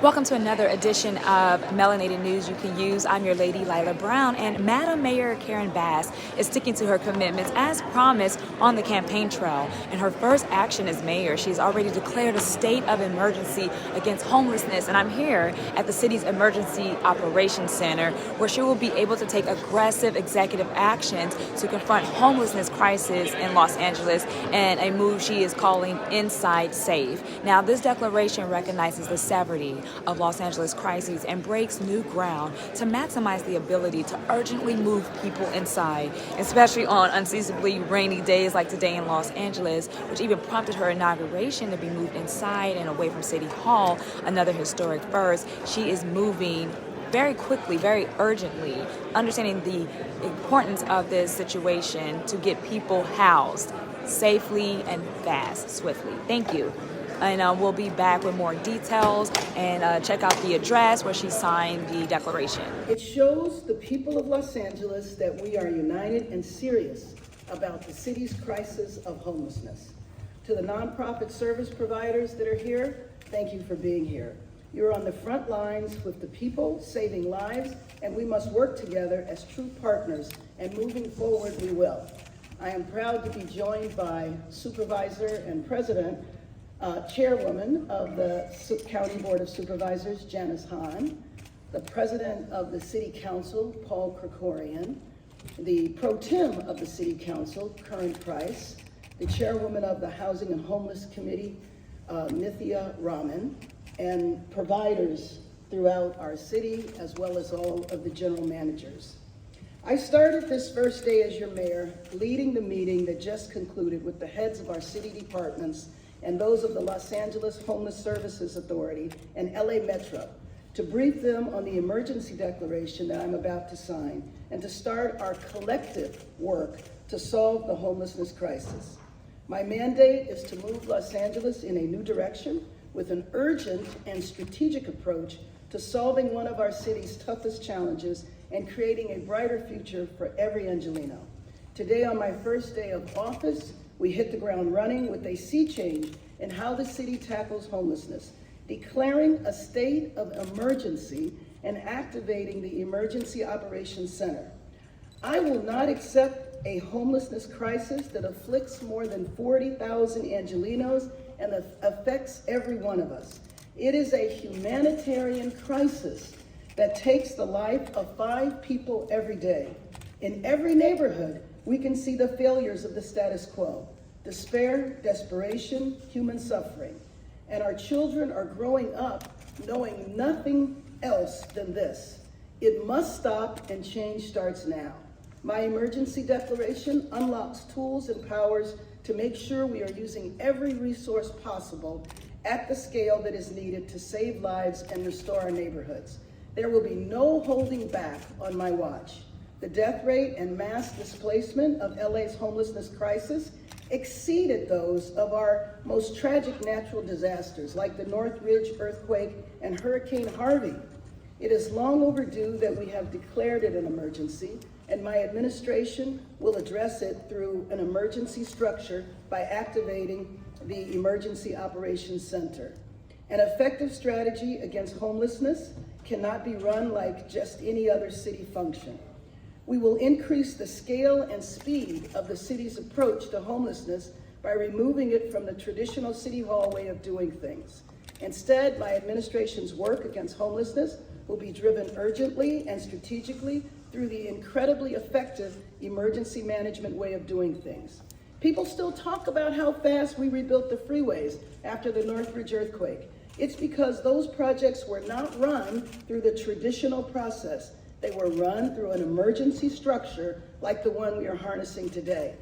Welcome to another edition of Melanated News You Can Use. I'm your lady, Lila Brown, and Madam Mayor Karen Bass is sticking to her commitments as promised on the campaign trail. In her first action as mayor, she's already declared a state of emergency against homelessness, and I'm here at the city's Emergency Operations Center, where she will be able to take aggressive executive actions to confront homelessness crisis in Los Angeles, and a move she is calling Inside Safe. Now, this declaration recognizes the severity of Los Angeles crises and breaks new ground to maximize the ability to urgently move people inside, especially on unseasonably rainy days like today in Los Angeles, which even prompted her inauguration to be moved inside and away from City Hall, another historic first. She is moving very quickly, very urgently, understanding the importance of this situation to get people housed safely and fast, swiftly. Thank you. And we'll be back with more details, and check out the address where she signed the declaration. It shows the people of Los Angeles that we are united and serious about the city's crisis of homelessness. To the nonprofit service providers that are here, thank you for being here. You're on the front lines with the people, saving lives, and we must work together as true partners, and moving forward we will. I am proud to be joined by Supervisor and President Chairwoman of the County Board of Supervisors, Janice Hahn, the President of the City Council, Paul Krikorian, the Pro Tem of the City Council, Curran Price, the Chairwoman of the Housing and Homeless Committee, Nithya Raman, and providers throughout our city, as well as all of the general managers. I started this first day as your mayor, leading the meeting that just concluded with the heads of our city departments and those of the Los Angeles Homeless Services Authority and LA Metro, to brief them on the emergency declaration that I'm about to sign, and to start our collective work to solve the homelessness crisis. My mandate is to move Los Angeles in a new direction with an urgent and strategic approach to solving one of our city's toughest challenges and creating a brighter future for every Angelino. Today, on my first day of office, we hit the ground running with a sea change in how the city tackles homelessness, declaring a state of emergency and activating the Emergency Operations Center. I will not accept a homelessness crisis that afflicts more than 40,000 Angelinos and affects every one of us. It is a humanitarian crisis that takes the life of 5 people every day. In every neighborhood, we can see the failures of the status quo: despair, desperation, human suffering. And our children are growing up knowing nothing else than this. It must stop, and change starts now. My emergency declaration unlocks tools and powers to make sure we are using every resource possible at the scale that is needed to save lives and restore our neighborhoods. There will be no holding back on my watch. The death rate and mass displacement of LA's homelessness crisis exceeded those of our most tragic natural disasters, like the Northridge earthquake and Hurricane Harvey. It is long overdue that we have declared it an emergency, and my administration will address it through an emergency structure by activating the Emergency Operations Center. An effective strategy against homelessness cannot be run like just any other city function. We will increase the scale and speed of the city's approach to homelessness by removing it from the traditional city hall way of doing things. Instead, my administration's work against homelessness will be driven urgently and strategically through the incredibly effective emergency management way of doing things. People still talk about how fast we rebuilt the freeways after the Northridge earthquake. It's because those projects were not run through the traditional process. They were run through an emergency structure like the one we are harnessing today.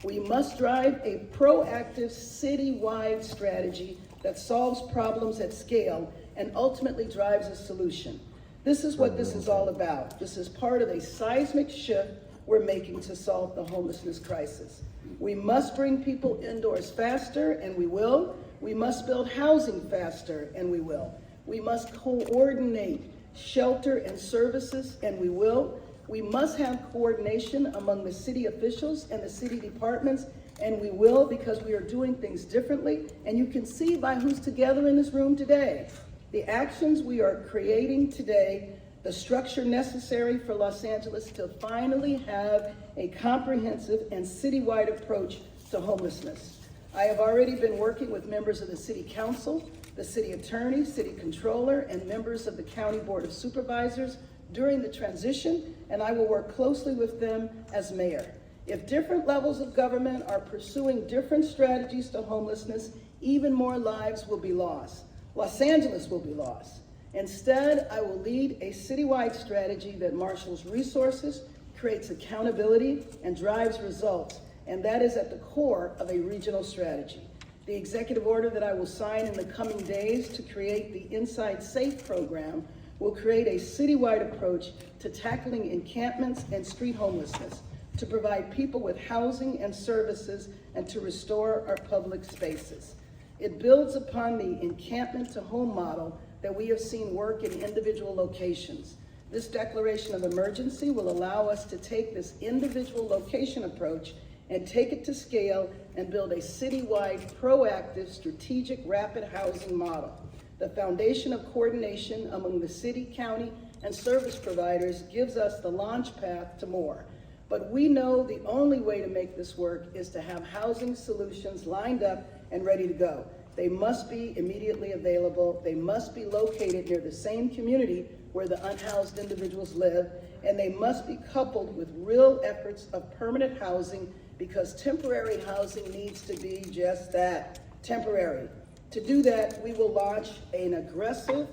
We must drive a proactive city-wide strategy that solves problems at scale and ultimately drives a solution. This is what this is all about. This is part of a seismic shift we're making to solve the homelessness crisis. We must bring people indoors faster, and we will. We must build housing faster, and we will. We must coordinate shelter and services, and we will. We must have coordination among the city officials and the city departments, and we will, because we are doing things differently, and you can see by who's together in this room today. The actions we are creating today, the structure necessary for Los Angeles to finally have a comprehensive and citywide approach to homelessness. I have already been working with members of the City Council, the City Attorney, City Controller, and members of the County Board of Supervisors during the transition, and I will work closely with them as mayor. If different levels of government are pursuing different strategies to homelessness, even more lives will be lost. Los Angeles will be lost. Instead, I will lead a citywide strategy that marshals resources, creates accountability, and drives results, and that is at the core of a regional strategy. The executive order that I will sign in the coming days to create the Inside Safe program will create a citywide approach to tackling encampments and street homelessness, to provide people with housing and services, and to restore our public spaces. It builds upon the encampment to home model that we have seen work in individual locations. This declaration of emergency will allow us to take this individual location approach and take it to scale and build a citywide, proactive, strategic, rapid housing model. The foundation of coordination among the city, county, and service providers gives us the launch path to more. But we know the only way to make this work is to have housing solutions lined up and ready to go. They must be immediately available. They must be located near the same community where the unhoused individuals live, and they must be coupled with real efforts of permanent housing, because temporary housing needs to be just that, temporary. To do that, we will launch an aggressive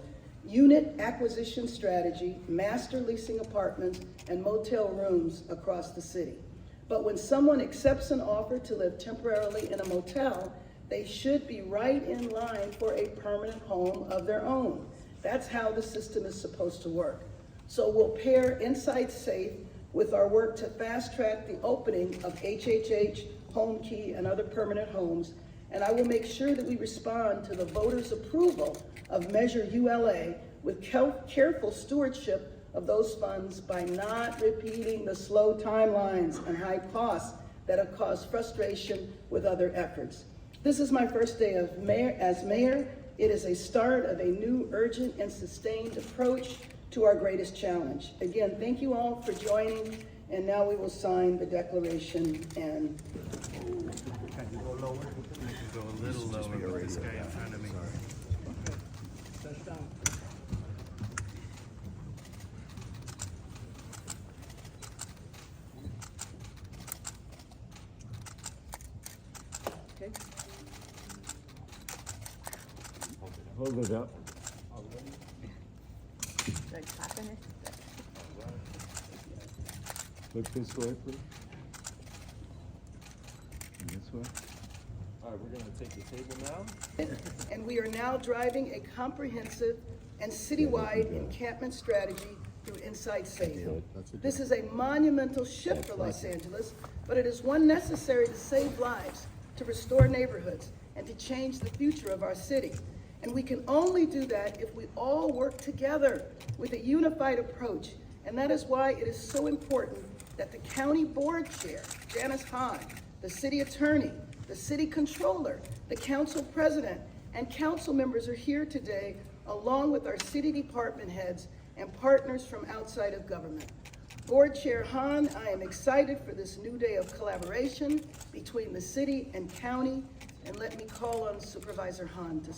unit acquisition strategy, master leasing apartments and motel rooms across the city. But when someone accepts an offer to live temporarily in a motel, they should be right in line for a permanent home of their own. That's how the system is supposed to work. So we'll pair Inside Safe with our work to fast track the opening of HHH, Home Key, and other permanent homes, and I will make sure that we respond to the voters' approval of Measure ULA with careful stewardship of those funds by not repeating the slow timelines and high costs that have caused frustration with other efforts. This is my first day as mayor. It is a start of a new, urgent, and sustained approach to our greatest challenge. Again, thank you all for joining, and now we will sign the declaration. And Can you go lower? You can go a little lower with this guy in front of me. okay. Hold it up. Look this way, please. And this way. All right, we're gonna take the table now. And we are now driving a comprehensive and citywide encampment strategy through Inside Safe. This is a monumental shift for Los Angeles, but it is one necessary to save lives, to restore neighborhoods, and to change the future of our city. And we can only do that if we all work together with a unified approach. And that is why it is so important that the county board chair, Janice Hahn, the city attorney, the city controller, the council president, and council members are here today, along with our city department heads and partners from outside of government. Board Chair Hahn, I am excited for this new day of collaboration between the city and county, and let me call on Supervisor Hahn to